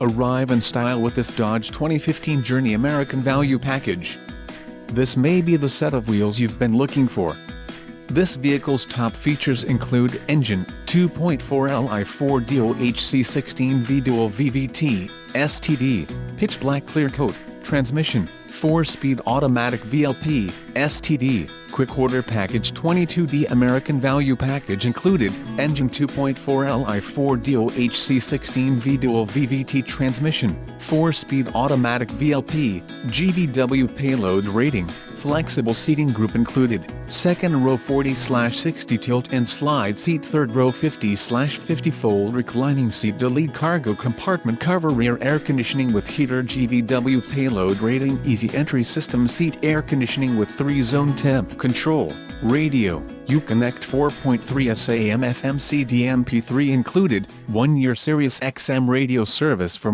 Arrive in style with this Dodge 2015 Journey American Value Package. This may be the set of wheels you've been looking for. This vehicle's top features include engine, 2.4 Li 4 DOHC 16V dual VVT, STD, pitch black clear coat, transmission, 4-speed automatic VLP, STD, quick order package 22D American Value Package included, engine 2.4 Li 4 DOHC 16V dual VVT transmission, 4-speed automatic VLP, GVW payload rating, flexible seating group included, second row 40/60 tilt and slide seat, third row 50/50 fold reclining seat, delete cargo compartment cover, rear air conditioning with heater, GVW payload rating, easy entry system, seat air conditioning with 3-zone temp control, radio, Uconnect 4.3 SAM FM CD MP3 included, 1-year Sirius XM radio service. For